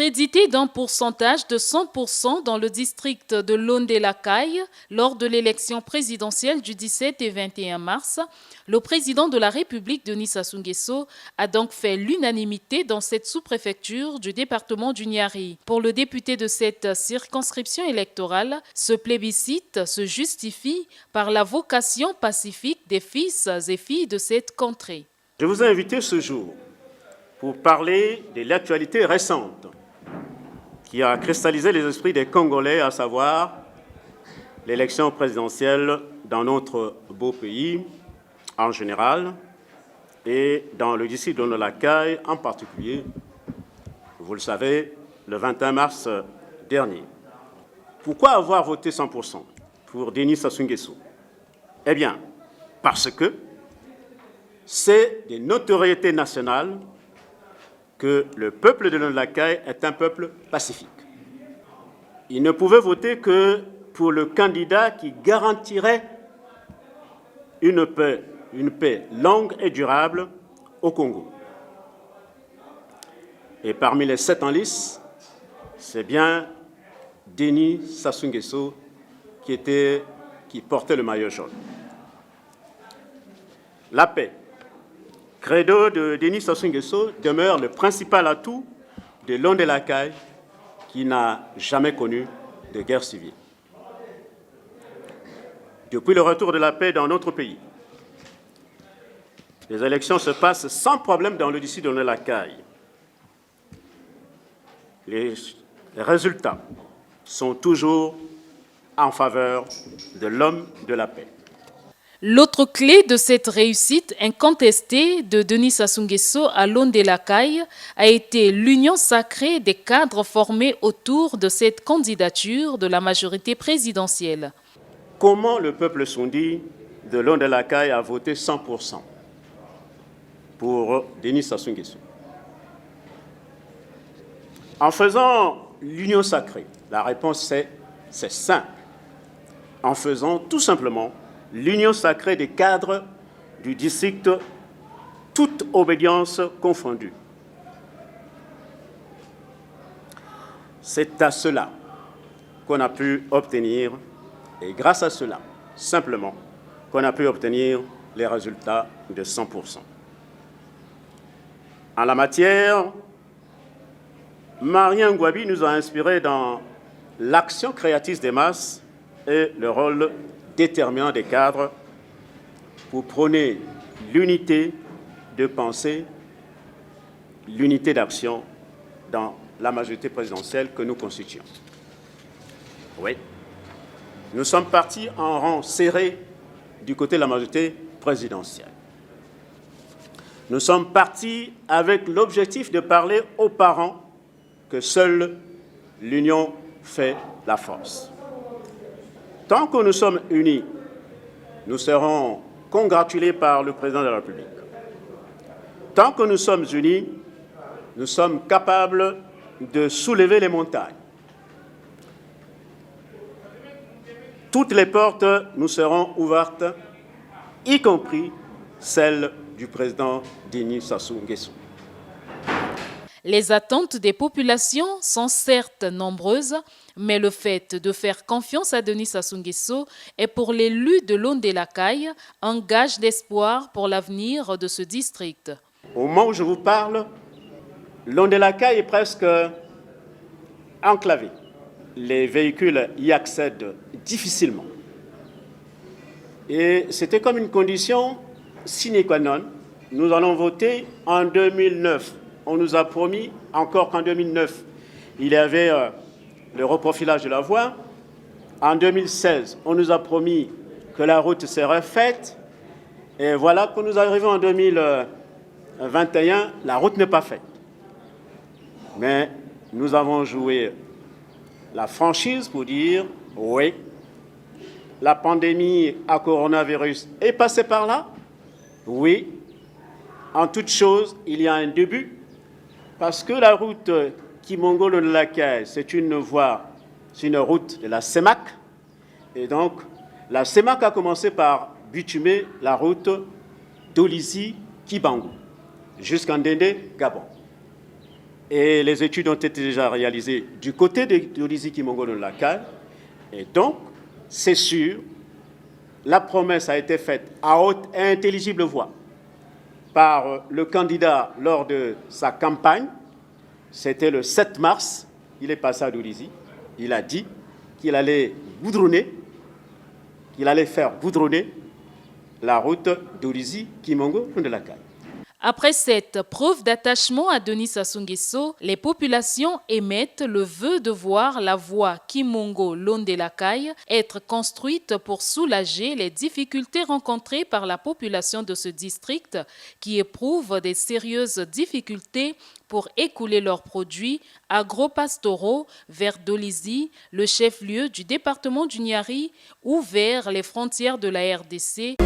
Crédité d'un pourcentage de 100% dans le district de Londé-Lacaille lors de l'élection présidentielle du 17 et 21 mars, le président de la République, Denis Sassou Nguesso, a donc fait l'unanimité dans cette sous-préfecture du département du Niari. Pour le député de cette circonscription électorale, ce plébiscite se justifie par la vocation pacifique des fils et filles de cette contrée. Je vous ai invité ce jour pour parler de l'actualité récente qui a cristallisé les esprits des Congolais, à savoir l'élection présidentielle dans notre beau pays en général et dans le district de Londé-Lacaille en particulier, vous le savez, le 21 mars dernier. Pourquoi avoir voté 100% pour Denis Sassou Nguesso? Eh bien, parce que c'est de notoriété nationale que le peuple de Londé-Lacaille est un peuple pacifique. Il ne pouvait voter que pour le candidat qui garantirait une paix longue et durable au Congo. Et parmi les 7 en lice, c'est bien Denis Sassou Nguesso qui portait le maillot jaune. La paix, credo de Denis Sassou Nguesso, demeure le principal atout de Londé-Lacaille qui n'a jamais connu de guerre civile. Depuis le retour de la paix dans notre pays, les élections se passent sans problème dans le district de Londé-Lacaille. Les résultats sont toujours en faveur de l'homme de la paix. L'autre clé de cette réussite incontestée de Denis Sassou Nguesso à Londé-Lacaille a été l'union sacrée des cadres formés autour de cette candidature de la majorité présidentielle. Comment le peuple sondi de Londé-Lacaille a voté 100% pour Denis Sassou Nguesso? En faisant l'union sacrée, la réponse c'est simple. En faisant tout simplement l'union sacrée des cadres du district, toute obédience confondue. C'est à cela qu'on a pu obtenir, et grâce à cela, simplement, qu'on a pu obtenir les résultats de 100%. En la matière, Marien Ngouabi nous a inspiré dans l'action créatrice des masses et le rôle déterminant des cadres pour prôner l'unité de pensée, l'unité d'action dans la majorité présidentielle que nous constituons. Oui, nous sommes partis en rang serré du côté de la majorité présidentielle. Nous sommes partis avec l'objectif de parler aux parents que seule l'union fait la force. Tant que nous sommes unis, nous serons congratulés par le président de la République. Tant que nous sommes unis, nous sommes capables de soulever les montagnes. Toutes les portes nous seront ouvertes, y compris celle du président Denis Sassou Nguesso. Les attentes des populations sont certes nombreuses, mais le fait de faire confiance à Denis Sassou Nguesso est pour l'élu de Londé-Lacaille un gage d'espoir pour l'avenir de ce district. Au moment où je vous parle, Londé-Lacaille est presque enclavé. Les véhicules y accèdent difficilement. Et c'était comme une condition sine qua non. Nous allons voter en 2009. On nous a promis encore qu'en 2009, il y avait le reprofilage de la voie. En 2016, on nous a promis que la route serait faite. Et voilà que nous arrivons en 2021, la route n'est pas faite. Mais nous avons joué la franchise pour dire oui, la pandémie à coronavirus est passée par là. Oui, en toute chose, il y a un début. Parce que la route Kimongo-Londé-Lacaille, c'est une route de la CEMAC. Et donc, la CEMAC a commencé par bitumer la route d'Olizy-Kibangu jusqu'en Ndende, Gabon. Et les études ont été déjà réalisées du côté de Dolizy Kimongo de Lacaille. Et donc, c'est sûr, la promesse a été faite à haute et intelligible voix par le candidat lors de sa campagne. C'était le 7 mars, il est passé à Dolizy. Il a dit qu'il allait goudronner, qu'il allait faire goudronner la route Dolizy-Kimongo de Lacaille. Après cette preuve d'attachement à Denis Sassou Nguesso, les populations émettent le vœu de voir la voie Kimongo-Londe-Lacaille être construite pour soulager les difficultés rencontrées par la population de ce district qui éprouve des sérieuses difficultés pour écouler leurs produits agro-pastoraux vers Dolizy, le chef-lieu du département du Niari, ou vers les frontières de la RDC.